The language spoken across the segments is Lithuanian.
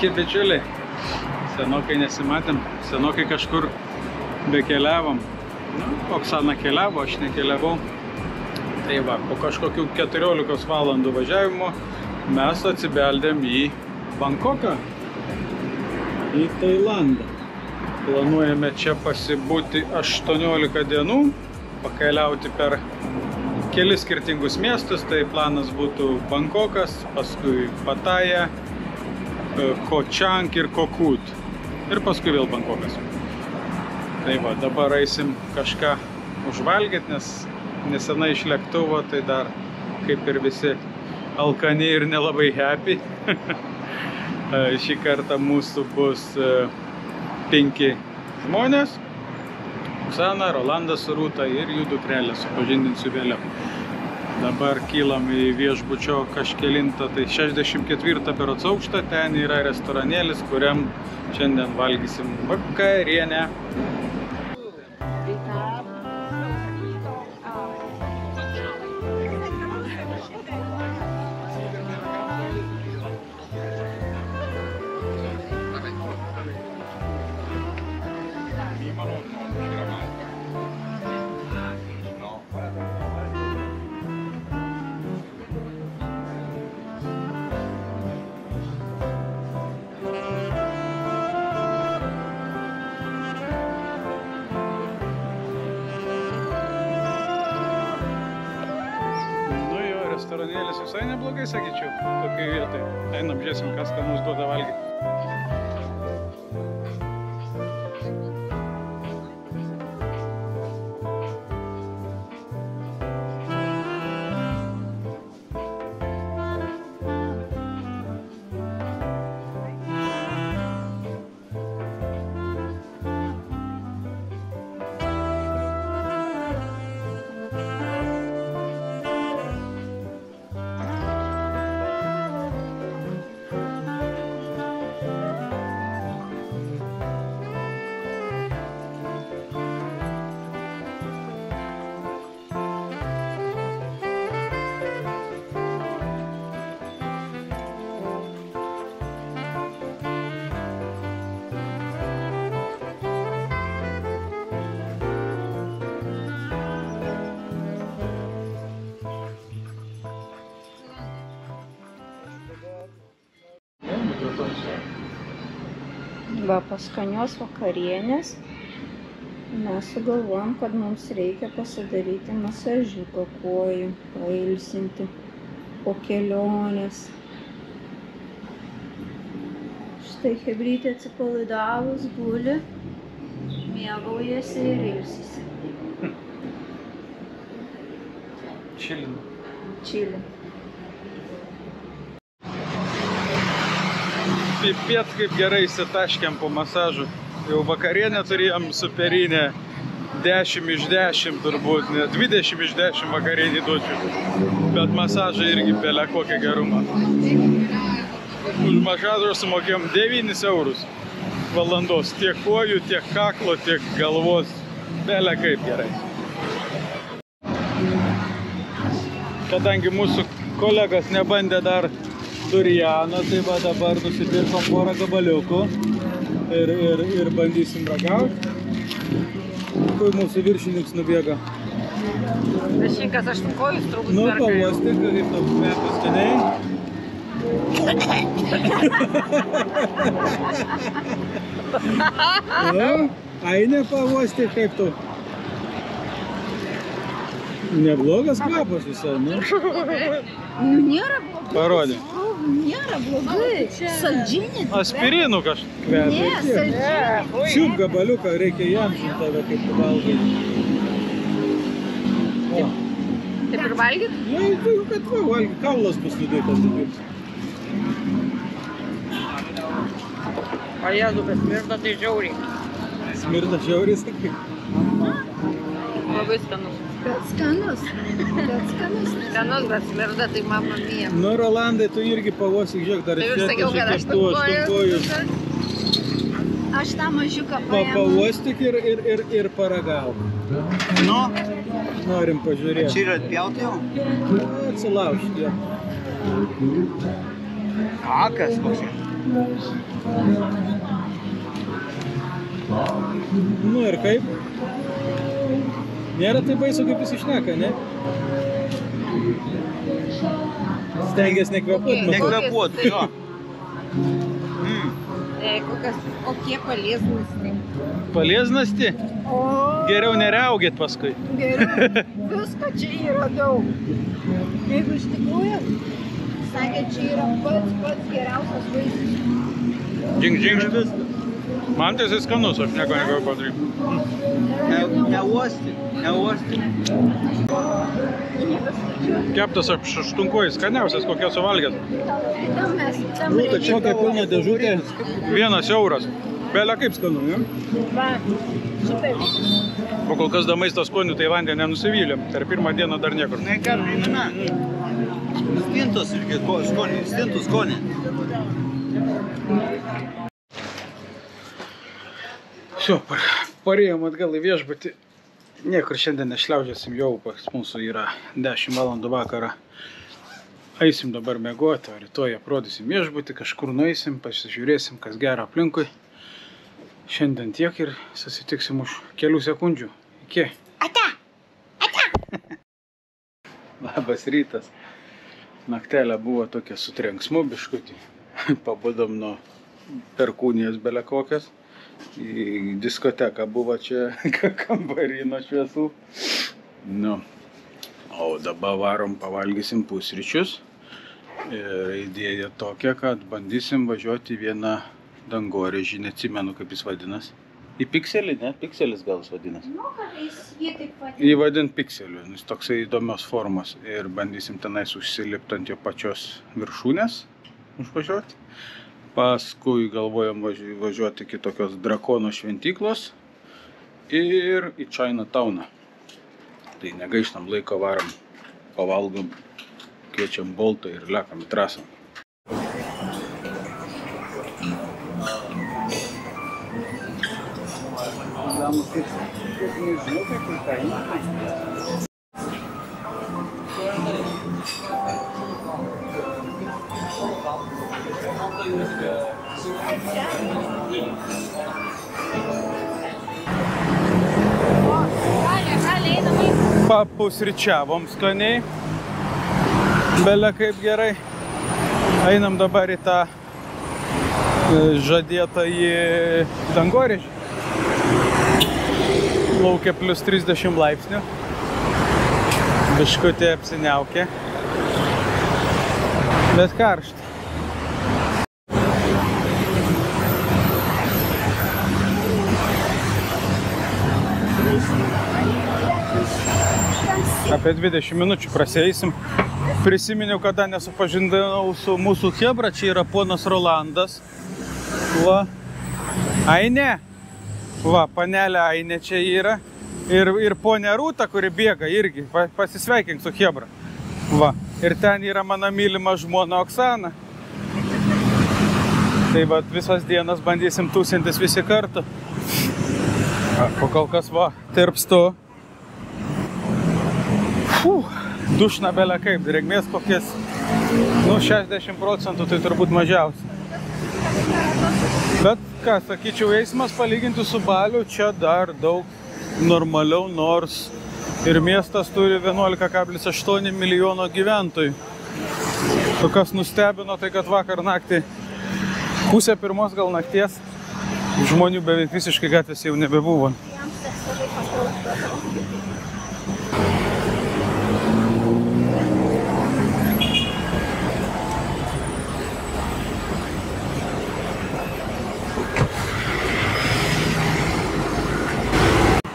Sveiki, bičiuliai. Senokai nesimatėm, senokai kažkur bekeliavom. Oksana keliavo, aš nekeliavau. Tai va, po kažkokių 14 valandų važiavimo mes atsibeldėm į Bankoką, į Tailandą. Planuojame čia pasibūti 18 dienų, pakeliauti per kelis skirtingus miestus. Tai planas būtų Bankokas, paskui Pataja, Ko Chang ir Koh Kood. Ir paskui vėl Bankokas. Tai va, dabar eisim kažką užvalgyti, nes nesenai iš lėktuvo, tai dar kaip ir visi alkani ir nelabai happy. Šį kartą mūsų bus 5 žmonės. Oksana, Rolandas, Rūta ir jų dukrelė, supažindinsiu vėliau. Dabar kylam į viešbučio kažkelintą, tai 64 berods aukštą, ten yra restoranėlis, kuriam šiandien valgysim vakarienę. Restoranėlis visai neblogai, sakyčiau, tokiai vietai. Einam, žiūrėsim, kas ką mums duoda valgyti. Va, po skanios vakarienės mes sugalvojom, kad mums reikia pasidaryti masažiuką kojų, pailsinti po kelionės. Štai chebrytė atsipalaidavus guli, mėgaujasi ir ilsisi. Čilin. Pipėt kaip gerai įsitaškėm po masažų. Jau vakarienę turėjom superinę 10 iš 10 turbūt, ne 20 iš 10 vakarienį duočiau. Bet masažai irgi belė kokią gerumą. Už masažą sumokėjom 9 eurus valandos. Tiek kojų, tiek kaklo, tiek galvos. Belė kaip gerai. Kadangi mūsų kolegos nebandė dar duriano, tai va dabar nusipirkom porą gabaliukų ir bandysim ragauti. Kur mūsų viršininkas nubėga? Viršininkas 8 kojus turbūt Nu, pavostyk, kaip tau kvepia skaniai. Aine pavostyk, kaip tau. Neblogas kvapas visai, ne? Nu, nėra blogai. Parodė. Nėra blogai. Saldžinė. Aspirinų kažkaip kvepia. Ne, saldžinė. Čiūp gabaliuką, reikia jamšinti tave, kaip tu valgai. Taip ir valgyt? Na, tai kad va, valgai, kaulas bus nudėtas. O Jėzu, bet smirda tai žiauriai. Smirda žiauriai, sakai? Labai skanus. Bet skanus. Skanus, bet smirda tai mamma mia. Nu, Rolandai, tu irgi pavostyk, žiūrėk, dar Tai sakiau, kad aš aštunkojus. Aš tą mažiuką paėmu. Pavostyk ir paragauk. Nu, Norim pažiūrėti. čia yra atpjauti jau? Atsilaužti. Kakas koks. Nu ir kaip? Nėra tai baisu, kaip jis išneka, ne? Stengiasi nekvėpuot. Nekvėpuot, jo. Kokie paliesnosti. Paliesnosti? O, Geriau neriaugėt paskui. geriau. Visko čia yra daug. Jeigu iš tikrųjų, sakė, čia yra pats geriausias vaisius. Džing. Man tai jisai skanus, aš nieko negaliu padaryti. Neuosti. Keptas aštunkoji skaniausias, kokie suvalgęs. Tam mes, tam Nu, tai čia kokia pilna dėžutė. 1 euras. Belia kaip skanu, ne? Va, super. O kol kas da maisto skonių Tailande nenusivylėm. Per pirmą dieną dar niekur. Stintos irgi skonį, stintų skonį. Все, parėjom atgal į viešbutį. Niekur šiandien nešliaužiasim, jau pas mūsų yra 10 valandų vakarą. Eisim dabar miegoti, o rytoj aprodysim viešbutį, kažkur nueisim, pasižiūrėsim, kas gera aplinkui. Šiandien tiek ir susitiksim už kelių sekundžių. Iki. Ate! Labas rytas. Naktelė buvo tokia su trenksmu biškutį. Pabudom nuo perkūnijos bele kokias. Į diskoteką buvo čia kambarį nuo šviesų. Nu, o dabar varom pavalgysim pusryčius. Ir idėja tokia, kad bandysim važiuoti vieną dangorėžį, neatsimenu kaip jis vadinas. Į pikselį, ne? Pikselis gal jis vadinas. Nu, kad jie taip pat. Jį vadint pikseliu, jis toksai įdomios formos. Ir bandysim tenais užsilipti ant jo pačios viršūnės, užvažiuoti. Paskui galvojam važiuoti iki tokios drakono šventyklos ir į Chinatowną. Tai negaištam laiko, varam, pavalgom, kviečiam Boltą ir lekam į trasą. Papusryčiavom skaniai, bele kaip gerai. Einam dabar į tą žadėtą į dangorėžį. Laukia plus 30 laipsnių. Biškutė apsiniaukė. Bet karšta. Apie 20 minučių prasieisim. Prisiminiau, kada nesupažindinau su mūsų chebra. Čia yra ponas Rolandas. Va. Ainė. Va, panelė Ainė čia yra. Ir ponė Rūta, kuri bėga irgi. Pasisveikink su chebra. Va. Ir ten yra mano mylima žmona Oksana. Tai va, visas dienas bandysim tūsintis visi kartu. O kol kas va, tirpstu. Dušna bele kaip, drėgmės kokies, 60% tai turbūt mažiausia. Bet, ką sakyčiau, eismas palyginti su Baliu čia dar daug normaliau, nors ir miestas turi 11,8 milijono gyventojų. O kas nustebino, tai kad vakar naktį, pusę pirmos gal nakties, žmonių beveik visiškai gatvės jau nebebuvo.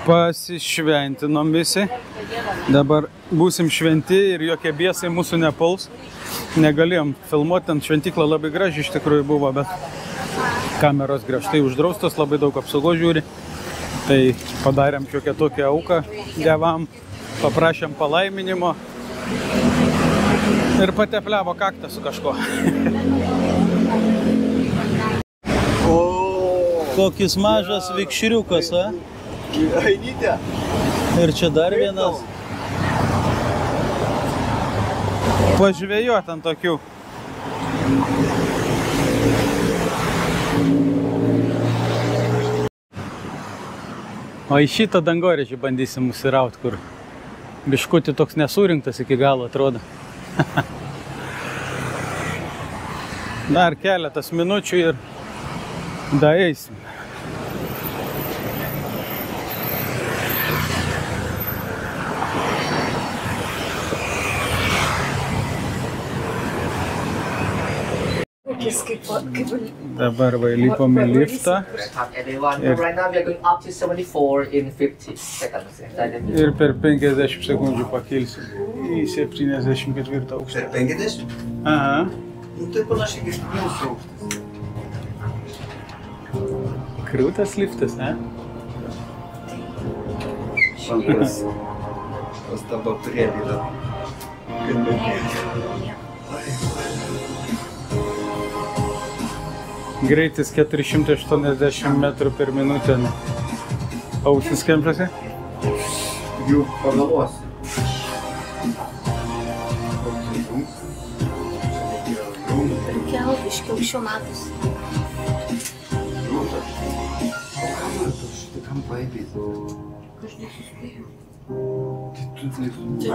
Pasišventinom visi. Dabar būsim šventi ir jokie biesai mūsų nepuls. Negalėjom filmuoti, ant šventykla labai graži iš tikrųjų buvo, bet kameros griežtai uždraustos, labai daug apsaugos žiūri. Tai padarėm šiokią tokią auką dievam, paprašėm palaiminimo ir patepliavo kaktą su kažko. Kokis mažas vikšriukas, a? Ainytė. Ir čia dar vienas. Pažvėjot ant tokių. O į šitą dangorėžį bandysim užsirauti, kur biškutį toks nesurinktas iki galo atrodo. Dar keletas minučių ir daeisim. Dabar va įlipom į liftą. Ir per 50 sekundžių pakilsim į 74 aukštą. Per 50? Aha. Nu tai panašiai kaip mūsų aukštas. Krūtas liftas, ne? Šaltas. Pastaba turėlį. Greitis 480 metrų per minutę. Ausis kemšasi? Jų pagalvosi. Kelt iš kiaušių matus. Šitam paėpės.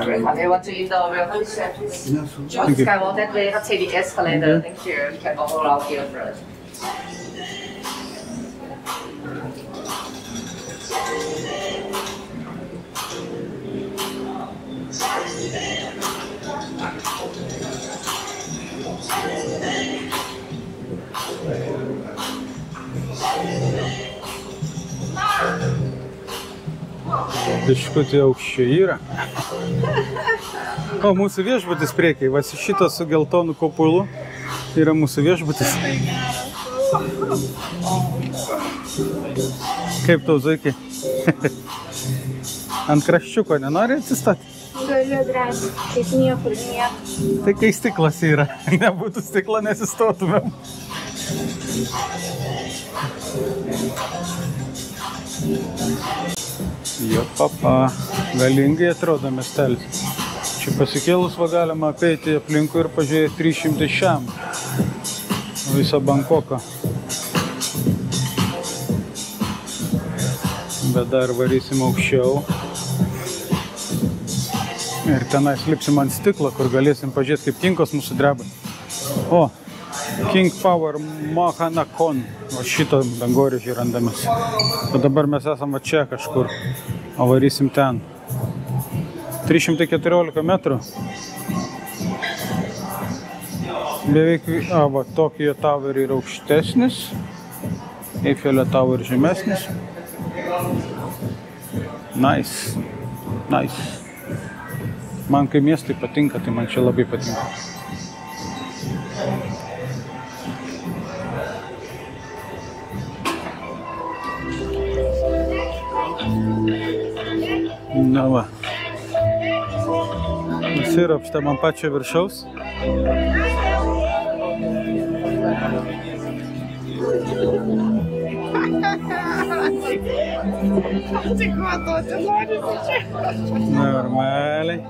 Okay, want to eat the real food? Just go on that way, I'll take the escalator. Thank you. You can go around here first. Biškutį aukščio yra. O mūsų viešbutis priekiai, va šitas su geltonu kupolu yra mūsų viešbutis. Kaip tau, Zuiki? Ant kraščiuko nenori atsistoti? Galiu drąsiai, kaip niekur nieko. Tai kai stiklas yra, nebūtų stiklo nesistotumėm. Jo, papa, galingai atrodo miestelis. Čia pasikėlus va galima apeiti aplinkui ir pažiūrėti 300 šiam. Visą Bankoką. Bet dar varysim aukščiau. Ir tenais lipsim ant stiklo, kur galėsim pažiūrėti, kaip kinkos mūsų dreba. O, King Power Mahanakon. O šito dangorėžį randamės. O dabar mes esame čia kažkur. O varysim ten. 314 metrų. Beveik, va, Tokyo Tower yra aukštesnis. Eifelio Tower žemesnis. Nice. Nice. Man kai miestai patinka, tai man čia labai patinka. Na va. Nusiropštė man pačio viršaus. Normaliai.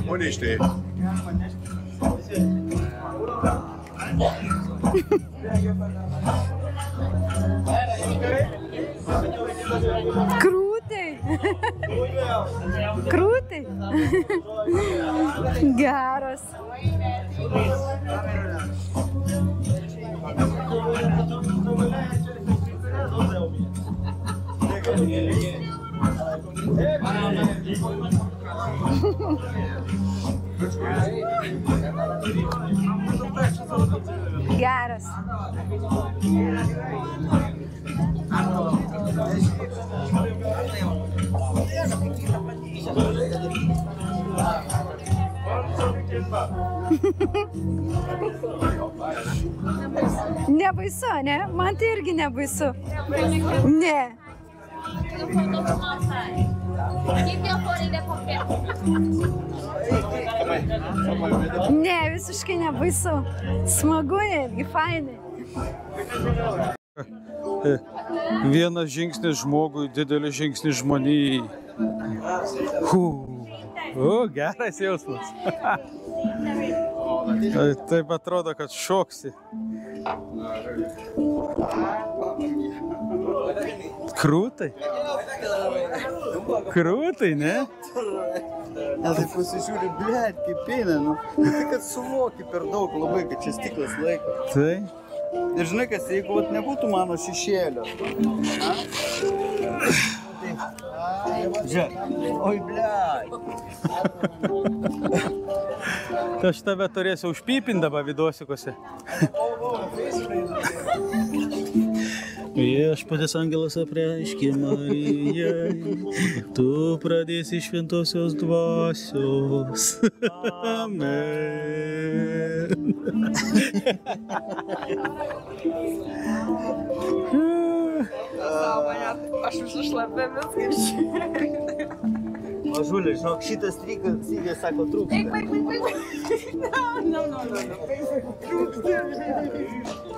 Und ich stehe. Krutai. Krutai. Geras. Geras. Nebaisu, ne? Man tai irgi nebaisu. Ne. Keep your phone in the pocket. Ne, visiškai nebaisu. Smagu netgi, fainai. Vienas žingsnis žmogui, didelis žingsnis žmonijai. O, geras jausmas. Taip atrodo, kad šoksi. Krūtai? Krūtai, ne? Nes tai pasižiūri, blėt, kaip eina, nu. Tai kad suvoki per daug labai, kad čia stiklas laiko. Tai. Ir žinai kas, jeigu nebūtų mano šešėlio. Žiūrėk, oi blėt. Tai aš tave turėsiu užpypindama viduosikose. Viešpaties angelas apreiškė Marijai, tu pradėsi šventosios dvasios. Amen. Aš užšlapė viską. Mažulė, žinok, šitas strygas, sako, trūksta.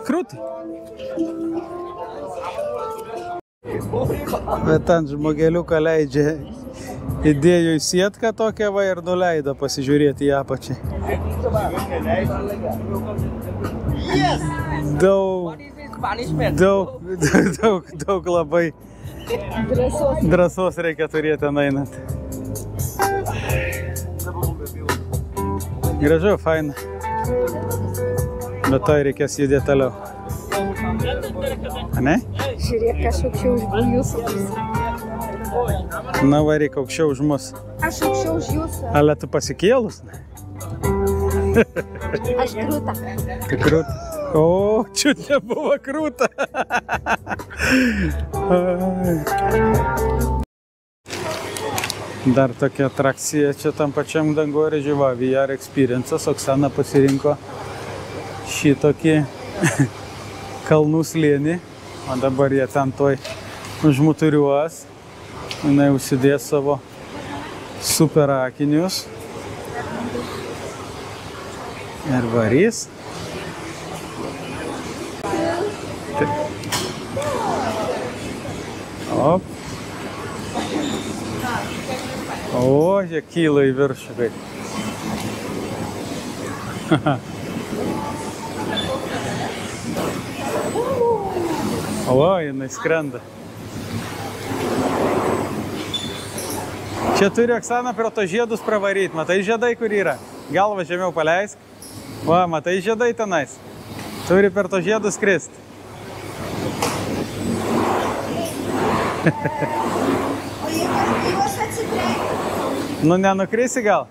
Krūtai. Bet ten žmogeliuką leidžia, įdėjo į sietką tokią va ir nuleido pasižiūrėti į apačią. Daug labai drąsos reikia turėti ten einant. Gražu, faina. Bet to reikės judėti toliau. Ne? Žiūrėk, aš aukščiau už jūsų. Na, varyk aukščiau už mus. Aš aukščiau už jūsų. Ale tu pasikėlus? Aš krūta. Tai krūta. O, čia nebuvo krūta. Dar tokia atrakcija čia tam pačiam dangoraižiui, va, VR Experience'as. Oksana pasirinko šitokį kalnų slėnį. O dabar jie ten toj užmuturiuos. Jinai užsidės savo super akinius. Ir varys. Op. O, jie kyla į viršų. O, jinai skrenda. Čia turi Oksana pro to žiedus pravaryti. Matai žiedai, kur yra? Galvą žemiau paleisk. Va, matai žiedai tenais. Turi per to žiedus skristi. O juos atsitrenkti. Nu, nenukrisi gal?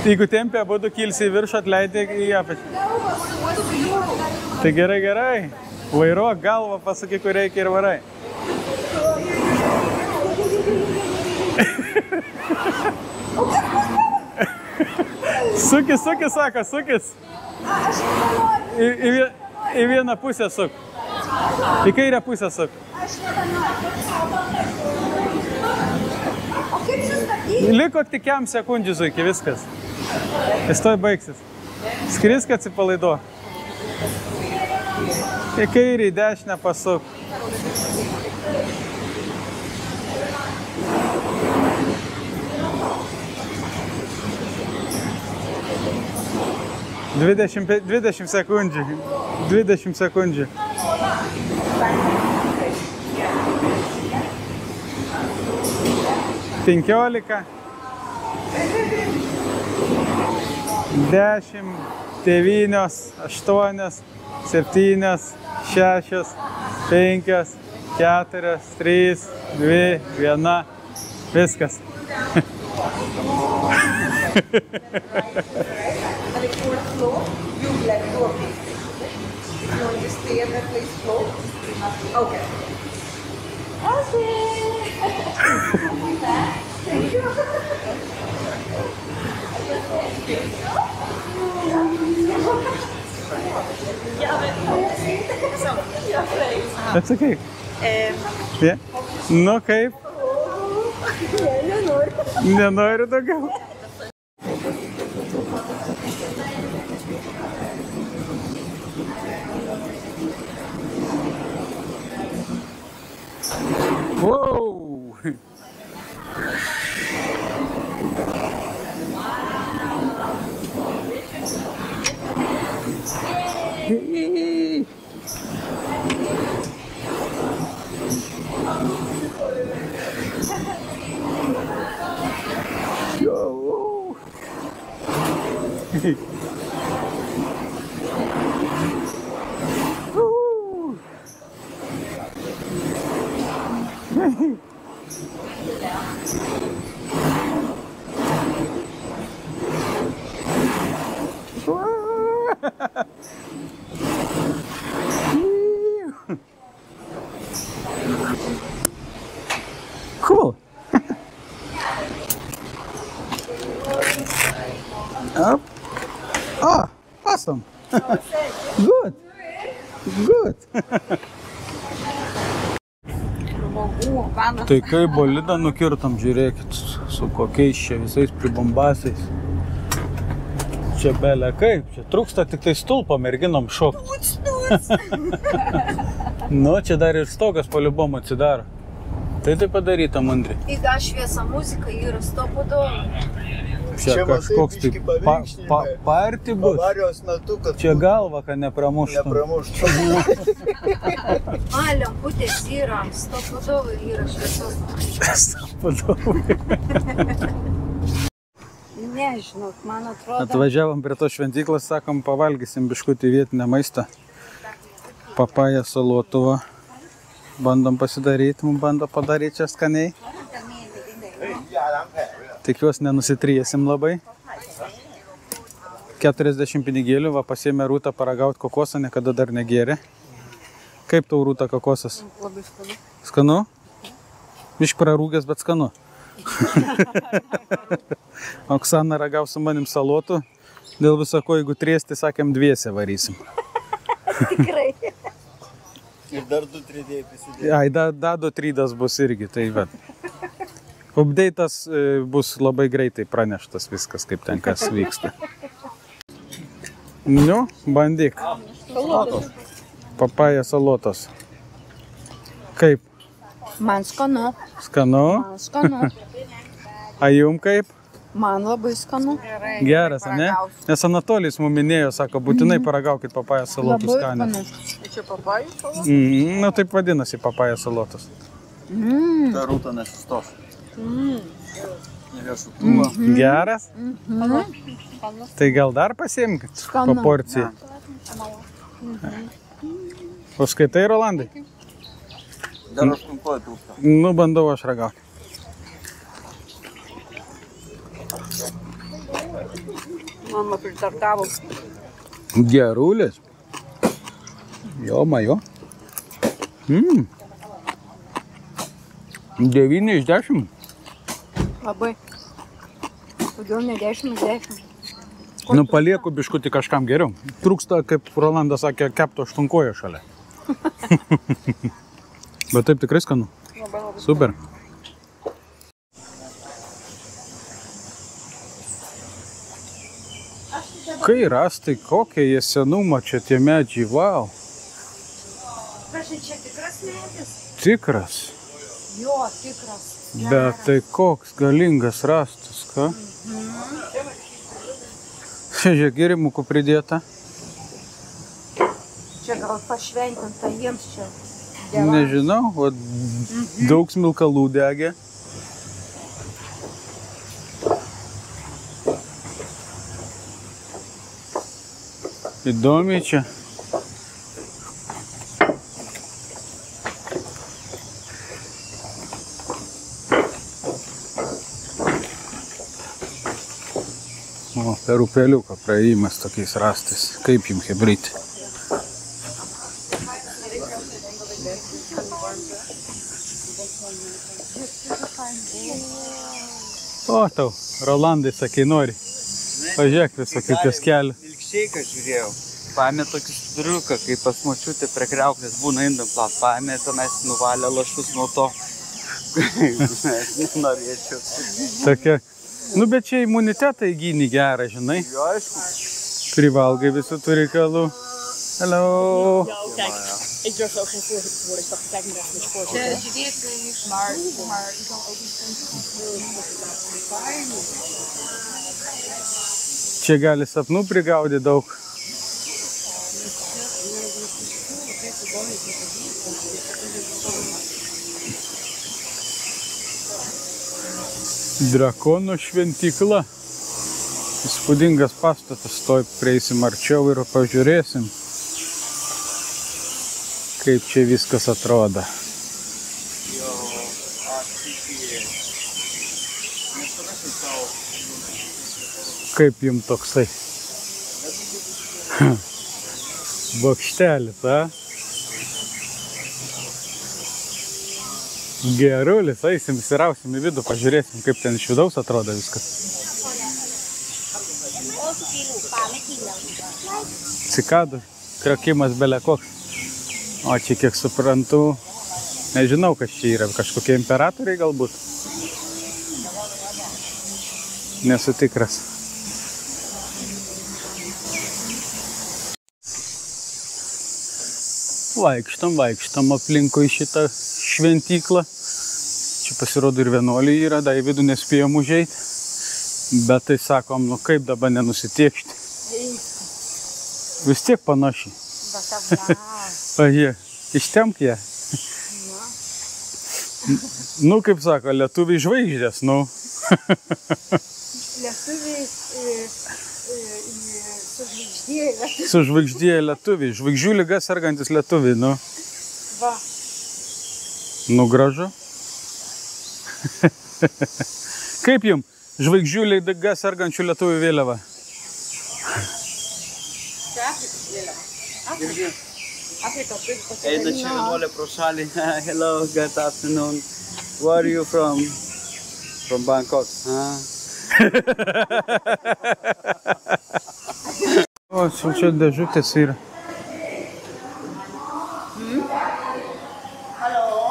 Jeigu tempia, abudu kilsi į viršų, atleidė į apačią. Tai gerai, gerai. Vairuok galvą, pasakyk, kur reikia ir varai. Sukis, sako, sukis. Į vieną pusę suk. Į kairę pusę suk. Liko tik kiam sekundžių zuiki, viskas. Jis toj baigsis. Skrisk, atsipalaiduok. Į kairį, į dešinę pasuk. Dvidešimt sekundžių. 20 sekundžių. Penkiolika. 10, 9, 8, 7, 6, 5, 4, 3, 2, 1. Viskas. And the fourth floor, you let go of it. You want to stay at that place floor? Okay. Thank you. That's okay. Yeah. Nu kaip? Nenoriu daugiau. Wow! Yo! Cool. Up. Oh, awesome. Good. Good. Tai kaip bolidą nukirtam, žiūrėkit, su kokiais čia visais pribombasais. Čia belė kaip, čia trūksta tik tai stulpo merginom šokt. Nu, čia dar ir stogas po liubom atsidaro. Tai padaryta, Mandri. И да, šviesa muzika yra 100%. Čia kažkoks tai party bus. Avarijos metu, kad Čia galva, kad nepramuštų. nepramuštų. A, lemputės yra 100% yra šviesos. Nežinau, man atrodo. Atvažiavom prie to šventyklos, sakom, pavalgysim biškutį vietinę maistą. Papaja salotuva. Bandom pasidaryti, mums bando padaryti čia skaniai. Tikiuosi nenusitriesim labai. 40 pinigėlių, va pasiėmė Rūtą paragauti kokosą, niekada dar negėrė. Kaip tau, Rūta, kokosas? Labai skanu. Skanu? Iš prarūgęs, bet skanu. Oksana ragavo su manim salotų. Dėl visako, jeigu triesti, sakėm, dviese varysim. Tikrai. Ir dar 2-3 prisidėjo. Ai, da 2-3 bus irgi, tai va. Update'as bus labai greitai praneštas viskas, kaip ten kas vyksta. Nu, bandyk. Salotos. Papaja salotos. Kaip? Man skanu. Skanu? Man skanu. A jum kaip? Man labai skanu. Geras, ne? Nes Anatolijus mums minėjo, sako, būtinai paragaukit papaja salotų Labai skanę. skanu. Čia papajų salotos? Nu, taip vadinasi papaja salotos. Ta Rūta nesustos. Riešutuva. Geras? Tai gal dar pasiimkit po porciją? O skaitai, Rolandai? Dar 8 trūksta. Nu, bandau aš ragauti. Mama pritartavo. Gerulis. Jo, majo. 9 iš 10. Labai. Kodėl ne 10 iš 10? Nu, palieku biškutį kažkam geriau. Trūksta, kaip Rolandas sakė, kepto aštunkojo šalia. Bet taip tikrai skanu. Super. Kai rastai, kokie jie senumo čia tie medžiai, wow. Prašai, čia tikras medis? Tikras. Jo, tikras. Bet tai koks galingas rastas, ką? Čia žiūrėk, gėrimukų pridėta. Čia gal pašventinta jiems čia. Nežinau, o daug smilkalų degė. Įdomiai čia. O, per upeliuką praėjimas tokiais rastais. Kaip jums hebrytė? O, tau, Rolandai, sakai, nori. Pažiūrėk visokių pieskelių. Milkšeiką žiūrėjau. Paėmė tokį sturiuką, kai pas močiutę prie kriauklės būna indam plat. Paėmė tenais nuvalė lašus nuo to. Nenorėčiau. Tokia. Nu, bet čia imunitetą įgyni gerą, žinai. Jo, aišku. Privalgai visų tų reikalų. Hello. Ik durf ook geen voorzitter te worden. Ik dacht, kijk maar even met je voorzitter. Je weet niet, maar je kan ook niet Čia gali sapnų prigaudyti daug. Drakono šventykla. Įspūdingas pastatas, toj prieisim arčiau ir pažiūrėsim, kaip čia viskas atrodo. Kaip jums toksai? Bokštelis, a? Gerulis, eisim, įsirausim į vidų, pažiūrėsim, kaip ten iš vidaus atrodo viskas. Cikadų, krakimas bele koks. O čia, kiek suprantu, nežinau, kas čia yra, kažkokie imperatoriai galbūt. Nesu tikras. Vaikštam aplinkui šitą šventyklą. Čia pasirodo ir vienuoliai yra, dar į vidų nespėjom užeit. Bet tai sakom, nu kaip dabar nenusitiekšti. Vis tiek panašiai. Pažiūrėk, ištempk ją. Nu, kaip sako, lietuviai žvaigždės, nu. Lietuviai sužvaigždėję. Sužvaigždėję lietuviai, žvaigždžių liga sergantis lietuviai, nu. Va. Nu, gražu. Kaip jums žvaigždžių liga sergančių lietuvių vėliava? Eina čia vienuolė pro šalį. Hello, good afternoon. Where are you from? From Bangkok. O, čia dėžutės yra.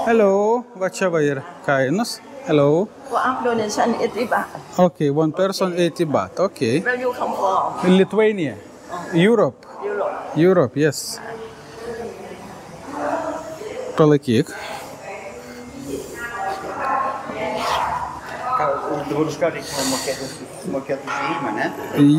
Hello, va čia va yra kainos. Hello. Donation 80 baht. Okay, one person 80 baht. Okay. Where you come from? Lithuania. Europe. Europe, yes. Palaikyk. Dabar už ką reikia mokėti už įimą, ne?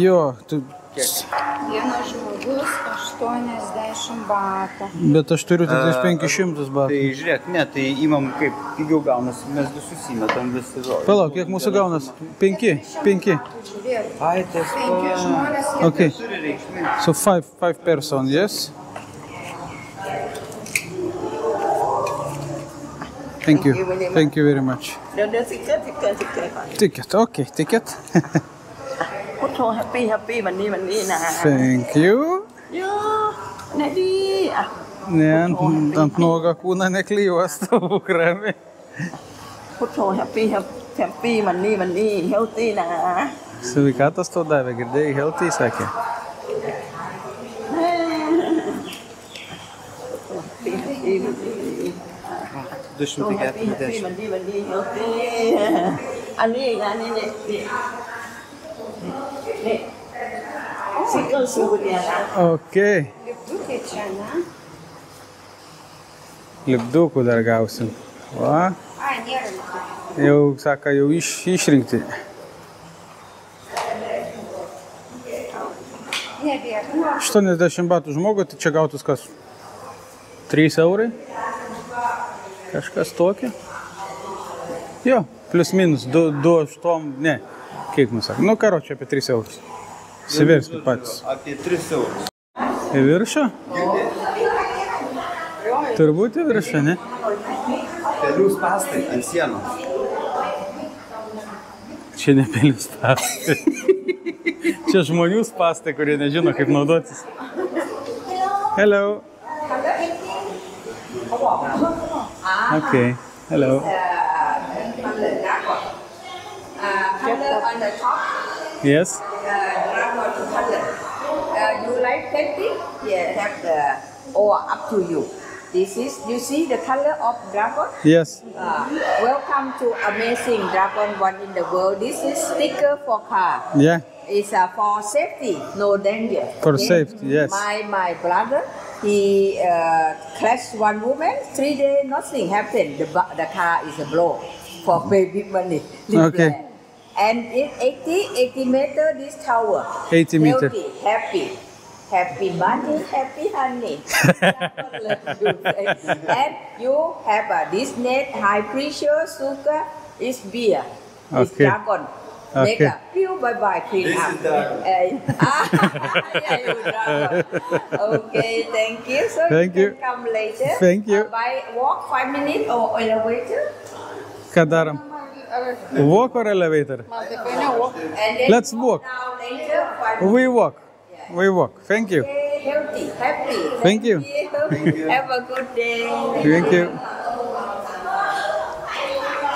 Jo, tu... Vienas žmogus 80 batų. Bet aš turiu tik 500 batų. Tai žiūrėk, ne, tai įmam kaip pigiau gaunasi, mes visus įmetam visi. Palauk, kiek mūsų gaunas? 5. Ai, tas 5 žmonės. Okay. turi reikšmės. So 5 person, yes? Thank you very much. Ticket, okay, ticket. พุทโธแฮปปี้วันนี้นะ Thank you. โย่ไหนดีอ่ะ Ne, ant nuogo kūną neklyjuos tavo krami. พุทโธแฮปปี้วันนี้เฮลตี้นะ Sveikatos tau davė, girdėjai, healthy sakė.วันนี้เฮลตี้อันนี้นี่ซิงเกิลซูเนี่ยนะ Okay. Lipdukai čia, ne? Lipdukų dar gausim. Va, Ai, nėra lipdukų. jau, saka, jau išrinkti. Nebėra. 80 batų žmogui, tai čia gautus kas? 3 eurai? Kažkas tokio? Jo, plius minus, 2,8, ne, kiek mums sako. Nu, karo, čia apie 3 eurus. Siverskit patys. Apie 3 eurus. Į viršų? Turbūt į viršų, ne? Pelių spąstai ant sienos. Čia ne pelių spąstai. Čia žmonių spastai, kurie nežino, kaip naudotis. Hello. Okay. Hello. Color on the top. Yes. Dragon color. You like painting? Yeah, have the or up to you. This is, you see the color of dragon? Yes. Welcome to Amazing Dragon One in the World. This is sticker for car. Yeah. It's for safety, no danger. For okay? safety, yes. My brother, he crashed one woman. 3 days, nothing happened. The car is a blow for baby money. Okay. And it's 80 meter this tower. 80 meter. Healthy, happy. Happy money, happy honey. And you have this net, high pressure, sugar, is beer. It's Okay. dragon. Make Okay. a few bye-bye clean up. Yeah, you dragon. Okay, thank you. So Thank you you. can come later. Thank you. By walk 5 minutes or elevator. Ką darom? Walk or elevator? And then Let's walk. down later. 5 We walk. We walk. Thank you. Okay, healthy, happy. Thank you. Have a good day. Thank you.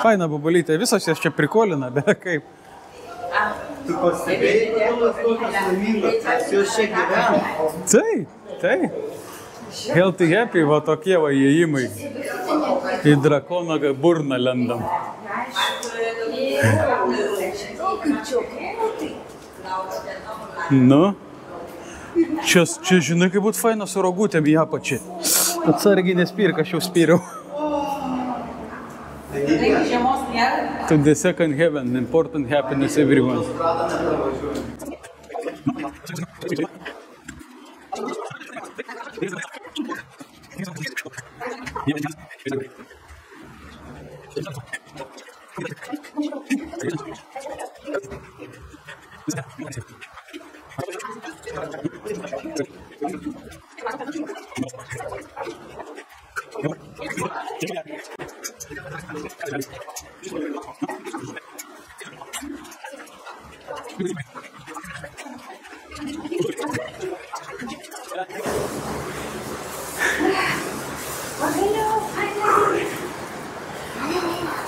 Faina babulytė, visos jas čia prikolina, bet kaip. Tu pastebėjai, kodėl tokios laimingos, jos čia gyvena? Tai. Healthy happy, va tokie va įėjimai. Į drakono burną lendam. Nu. Čia žinai, kaip būt faina su rogutėm į apačią. Atsargiai nespirk, aš jau spyriau. To the second heaven, important happiness everyone.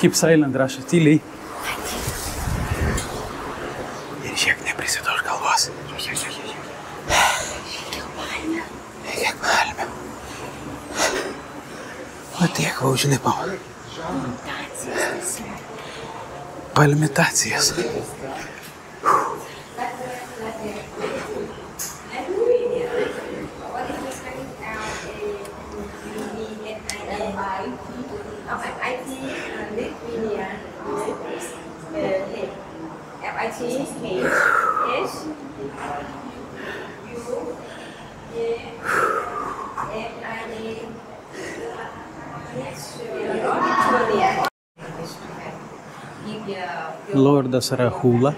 Keep silent, rašo tyliai. Ir žiek neprisiduoš galvos. Kiek palmių. O tiek va užlipam. Palmitacijas. Lordas Rahula.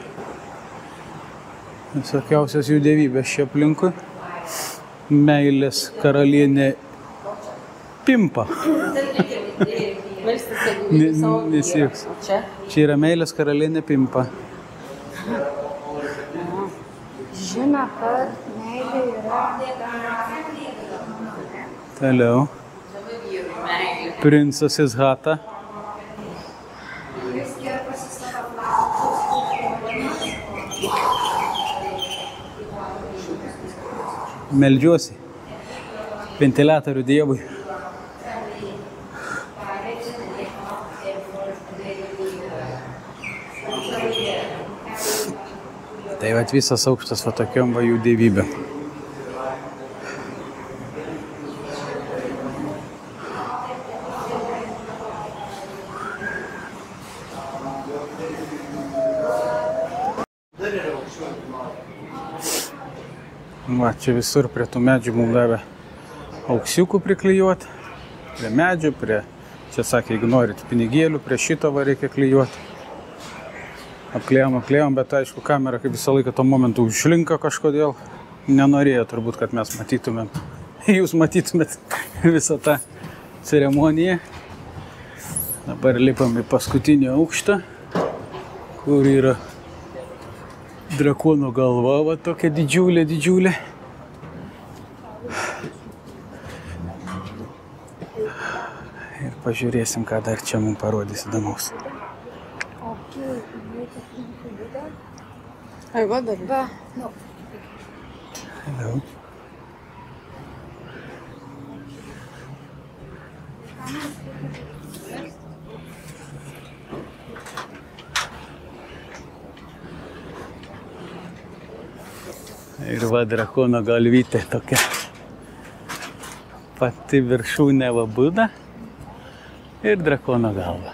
Visokiausios jų dievybės čia aplinkui. Meilės karalienė Pimpa. Nesijuoks. Čia yra meilės karalienė Pimpa. Žino, kad meilė yra. Toliau. Princas Izhata. Meldžiuosi. Ventiliatorių dievui. Tai vat visas aukštas va tokiom va jų dievybė. Va, čia visur prie tų medžių mums davė auksiukų priklijuoti. Prie medžių, čia sakė, jeigu norit pinigėlių, prie šito va reikia klijuoti. Apklėjom, bet aišku, kamera kaip visą laiką to momentu užšlinka kažkodėl. Nenorėjo turbūt, kad mes matytumėm. Jūs matytumėt visą tą ceremoniją. Dabar lipam į paskutinį aukštą, kur yra Drakono galva, va tokia didžiulė, didžiulė. Ir pažiūrėsim, ką dar čia mums parodys įdomaus. Ai, va dar. Va, nu. Hello. Ir va drakono galvytė tokia. Pati viršūnė va Buda ir drakono galva.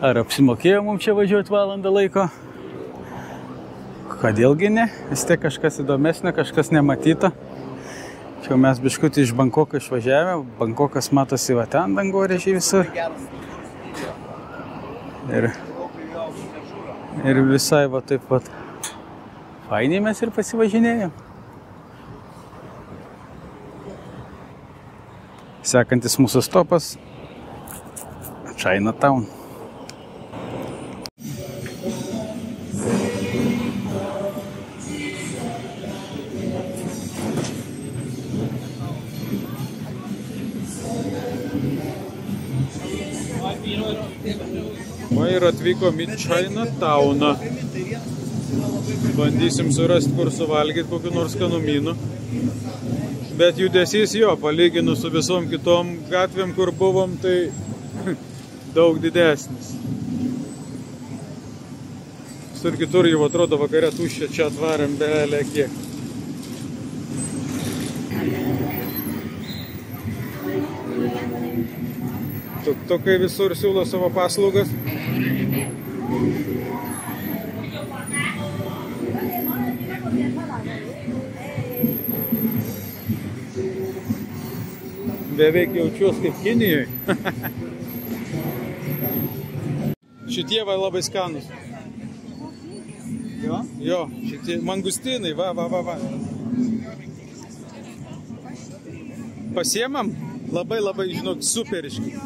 Ar apsimokėjo mums čia važiuoti valandą laiko? Kodėlgi ne? Vis tiek kažkas įdomesnio, kažkas nematyto. Čia mes biškutį iš Bankoko išvažiavę. Bankokas matosi va ten dangorėžiai visur. Ir visai va taip pat fainiai mes ir pasivažinėjom. Sekantis mūsų stopas Chinatown. Va ir atvykom į Chinatowną. Bandysim surasti, kur suvalgyti kokiu nors skanumynu. Bet judesys jo, palyginus su visom kitom gatvėm, kur buvom, tai daug didesnis. Sur kitur jau atrodo vakare tuščia, čia atvarėm belę kiek. Tuk-tukai visur siūlo savo paslaugas. Beveik jaučiuos kaip Kinijoj. Šitie va labai skanus. Jo? Jo, šitie mangustinai, va. Pasiemam? Labai, žinok, superiški.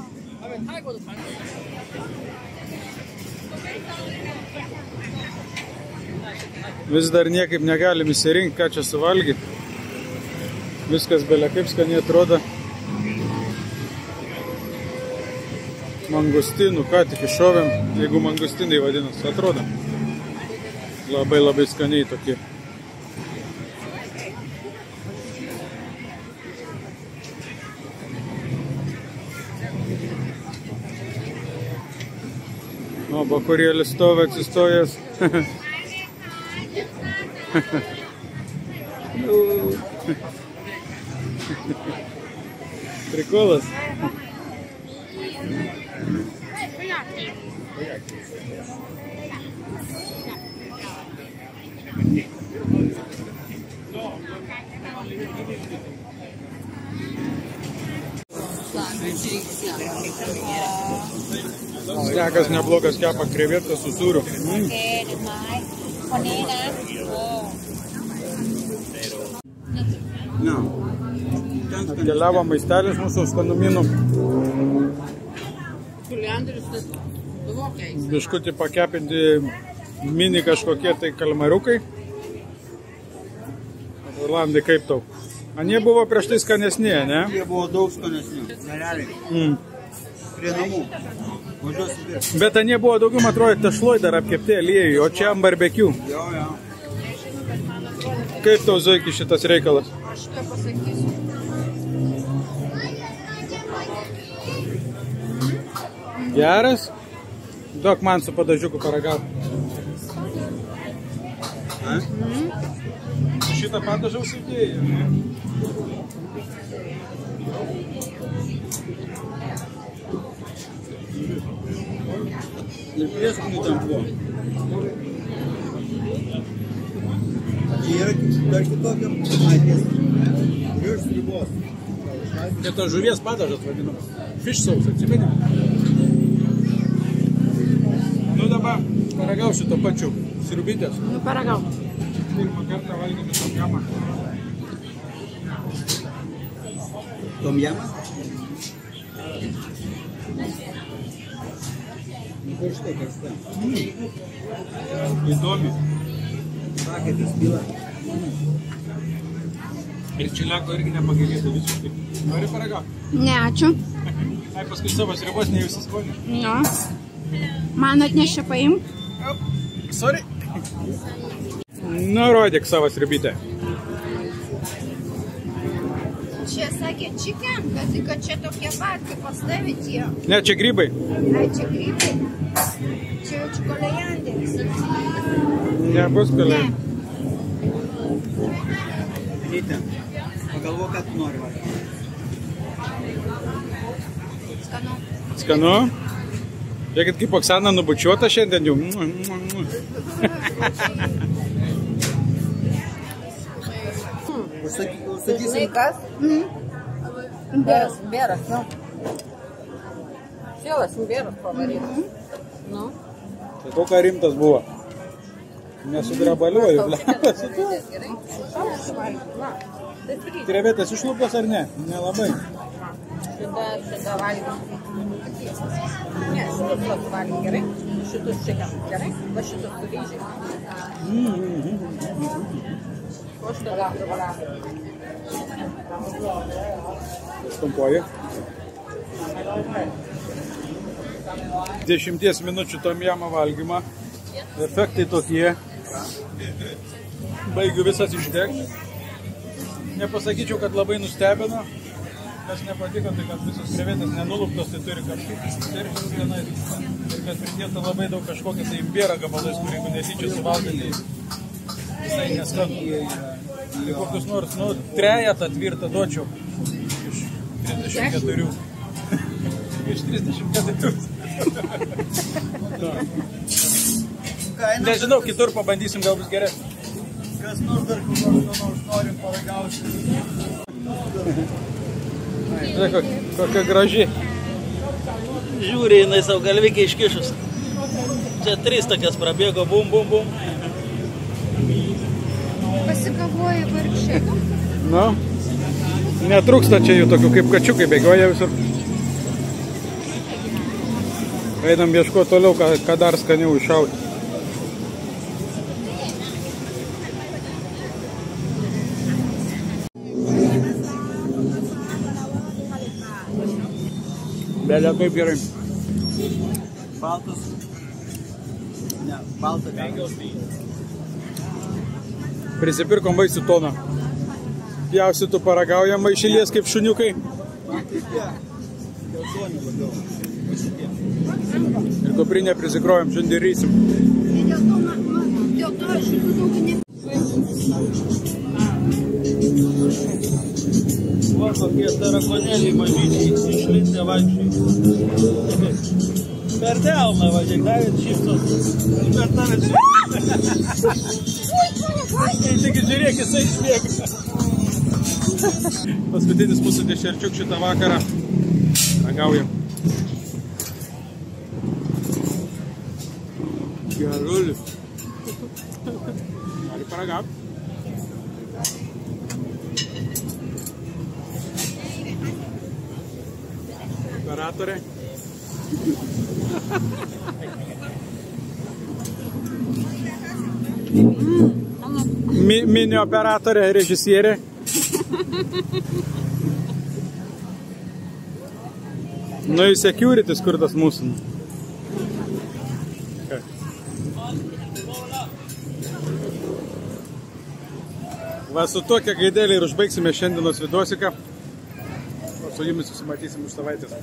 Vis dar niekaip negalim įsirinkti, ką čia suvalgyti. Viskas belia kaip skaniai atrodo. Mangustinų, ką tik iššovėm, jeigu mangustinai vadinasi, atrodo. Labai skaniai tokie. O, bakurėlis stovi atsistojęs. Prikolas. Stekas neblogas, kepa krevetą su sūriu. Atkeliavo maistelis mūsų skanumynų. Biškutį pakepinti mini kažkokie tai kalmariukai. Orlandai, kaip tau? Anie buvo prieš tai skanesni, ne? Jie buvo daug skanesni, nerealiai. Prie namų. Bet anie buvo daugiau, atrodo, tešloj dar apkepti aliejui, o čia barbecue. Jo. Kaip tau, Zoiki, šitas reikalas? Aš to pasakysiu. Geras? Duok man su padažiuku paragauti. Šitą padažą užsidėjai, ne? Ir prieskonių tam buvo. Jie yra dar kitokiam patys. Virš ribos. Tai to žuvies padažas vadinamas. Fish sauce, atsimeni? Nu dabar paragausiu to pačiu. Sriubytės. Nu, paragau. Pirmą kartą valgėme tom jamą. Tom jamą? Įdomi. Pakaitas pila. Ir čiliako irgi nepagailėtų visiškai. Nori paragauti? Ne, ačiū. Ai, paskui savo sriubos neįsiskonį. Nu. Man atnešė paimk. Sorry. Nu, rodyk savo sriubytę. Čia sakė chicken, kad čia tokie pat, kaip pastavyti jie. Ne, čia grybai. Ai, čia grybai. Čia jau kolianderis. Nebus kalė. Ryte, pagalvo, ką tu nori valgyti. Skanu. Skanu. Žiūrėkit, kaip Oksana nubučiuota šiandien jau. Žinai kas? Imberas, nu. Sielas imberas pavarytas. Nu. Tai kokia rimtas buvo. Nesugrabaliuoju, ble. Krevetės iš lūpos ar ne? Nelabai. Šitą valgym. Ne, šitus valgym gerai. Šitus chicken gerai. Va šitus su ryžiais. O šitą valgym. Stumpuoju. 10 minučių tom jamą valgymą. Efektai tokie. Baigiu visas išdegti. Nepasakyčiau, kad labai nustebino. Kas nepatiko, tai kad visos krevetės nenuluptos, tai turi kažkaip įsiterpti vienai. Ir kad pridėta labai daug kažkokią tai imbierą gabalais, kur jeigu netyčia suvalgyti, visai neskanu. Tai kokius nors, nu, trejetą tvirtą duočiau iš 34. Iš 34. Nežinau, kitur pabandysim, gal bus geresnis. Kas nors dar kur nors norim paragauti. Kokia graži. Žiūri, jinai savo galvikį iškišus. Čia 3 tokias prabėgo, bum, bum, bum. Pasikavoja vargšiai. Nu, netrūksta čia jų tokių kaip kačiukai, bėgioja visur. Einam ieškoti toliau, ką dar skaniau iššauti. Belia kaip gerai. Baltas. Ne, balta veikiaus. Prisipirkom vaisių toną. Pjaustytų paragaujam maišylės kaip šuniukai. Ir koprinę prisikrojam, šiandien rysim. Dėl to aš jų daug ne... Va, kokie tarakonėliai mažyčiai išlindę vaikščiai. Per delną važiak, davėt šypsos. Per tave čia. Tik žiūrėk, jisai išbėga. Paskutinis mūsų dešerčiuk šitą vakarą. Ragaujam. Gerulis. Nori paragaut? Operatorė. Mini operatorė, režisierė. Nu į securities, kur tas mūsų. Va su tokia gaidelė ir užbaigsime šiandienos vidosiką. O su jumis susimatysim už savaitės.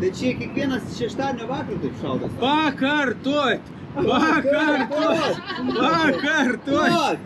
Tai čia kiekvienas šeštadienio vakarą taip šaudas. Pakartot! Pakartot! Pakartot!